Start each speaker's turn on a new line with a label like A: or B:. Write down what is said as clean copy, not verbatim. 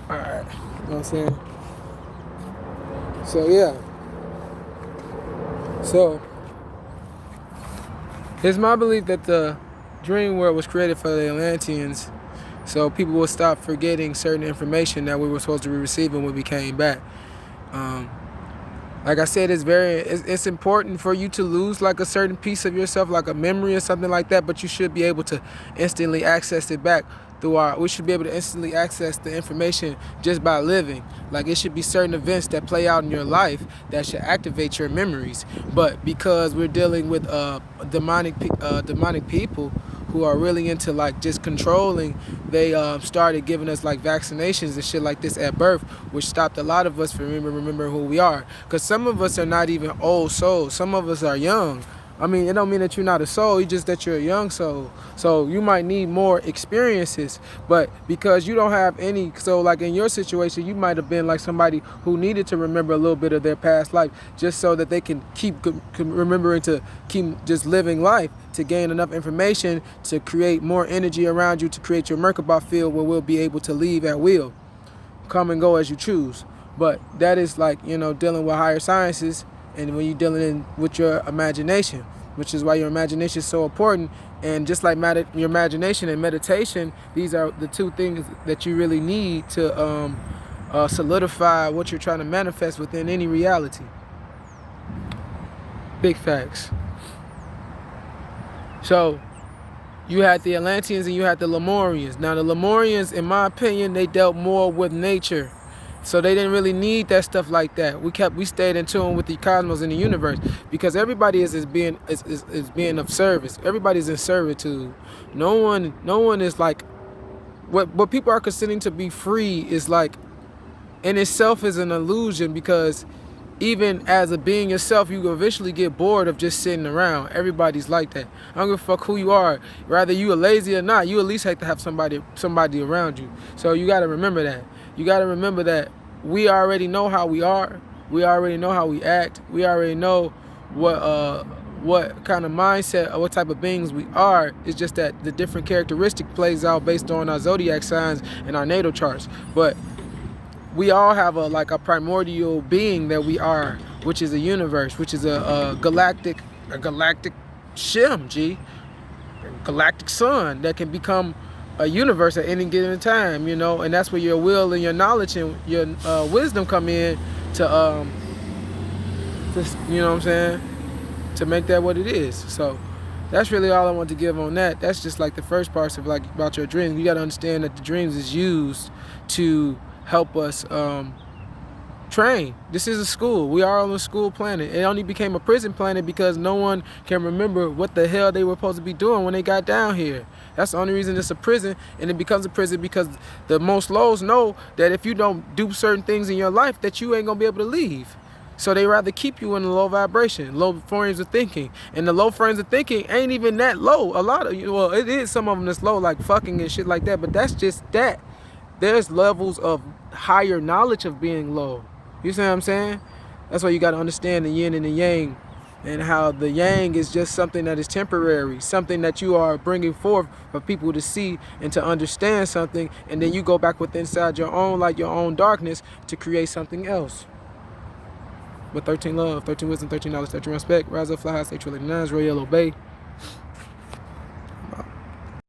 A: Alright. You know what I'm saying? So yeah. So it's my belief that the dream world was created for the Atlanteans, so people will stop forgetting certain information that we were supposed to be receiving when we came back. Um, like I said, it's important for you to lose like a certain piece of yourself, like a memory or something like that, but you should be able to instantly access it back we should be able to instantly access the information just by living. Like, it should be certain events that play out in your life that should activate your memories. But because we're dealing with demonic people who are really into like just controlling, they started giving us like vaccinations and shit like this at birth, which stopped a lot of us from remembering who we are. Because some of us are not even old souls. Some of us are young. I mean, it don't mean that you're not a soul, it's just that you're a young soul. So you might need more experiences, but because you don't have any, so like in your situation, you might have been like somebody who needed to remember a little bit of their past life just so that they can keep remembering to keep just living life, to gain enough information to create more energy around you, to create your Merkaba field where we'll be able to leave at will, come and go as you choose. But that is like, dealing with higher sciences, and when you're dealing with your imagination, which is why your imagination is so important. And just like your imagination and meditation, these are the two things that you really need to solidify what you're trying to manifest within any reality. Big facts. So you had the Atlanteans and you had the Lemurians. Now the Lemurians, in my opinion, they dealt more with nature. So they didn't really need that stuff like that. We stayed in tune with the cosmos and the universe, because everybody is being of service. Everybody's in servitude. No one is like what people are considering to be free is like in itself is an illusion, because even as a being yourself, you eventually get bored of just sitting around. Everybody's like that. I don't give a fuck who you are. Rather you are lazy or not, you at least have to have somebody around you. So you got to remember that. You got to remember that we already know how we are. We already know how we act. We already know what kind of mindset or what type of beings we are. It's just that the different characteristic plays out based on our zodiac signs and our natal charts. But we all have a primordial being that we are, which is a universe, which is a galactic shim, galactic sun that can become a universe at any given time, and that's where your will and your knowledge and your wisdom come in to you know what I'm saying, to make that what it is. So that's really all I want to give on that. That's just like the first part of like about your dreams. You got to understand that the dreams is used to help us train. This is a school. We are on a school planet. It only became a prison planet because no one can remember what the hell they were supposed to be doing when they got down here. That's the only reason it's a prison, and it becomes a prison because the most lows know that if you don't do certain things in your life, that you ain't gonna be able to leave. So they rather keep you in the low vibration, low frames of thinking. And the low frames of thinking ain't even that low. A lot of well, it is some of them that's low, like fucking and shit like that, but that's just that. There's levels of higher knowledge of being low. You see what I'm saying? That's why you got to understand the yin and the yang, and how the yang is just something that is temporary, something that you are bringing forth for people to see and to understand something, and then you go back within inside your own light, your own darkness, to create something else. With 13 love, 13 wisdom, 13 knowledge, 13 respect, rise up, fly high, stay true like the nines, royal, obey.